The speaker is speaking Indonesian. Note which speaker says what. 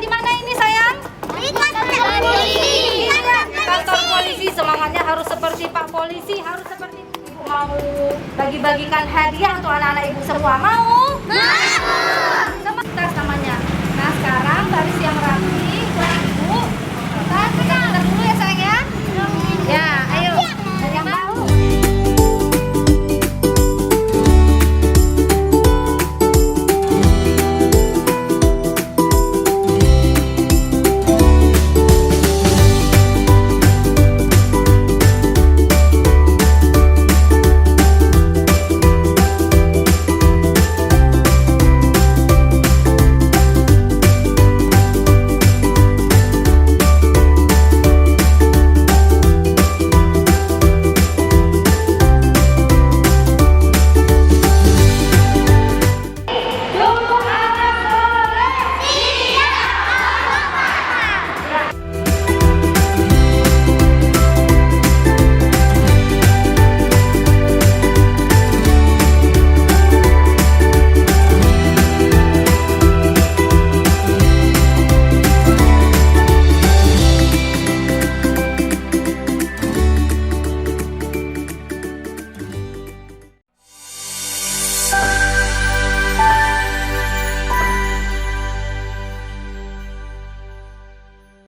Speaker 1: di mana ini sayang?
Speaker 2: Di kantor polisi.
Speaker 1: Kantor polisi. Semangatnya harus seperti Pak Polisi, harus seperti Ibu. Mau bagi-bagikan hadiah untuk anak-anak Ibu semua, mau?
Speaker 2: Mau.
Speaker 1: Semangat namanya. Nah sekarang baris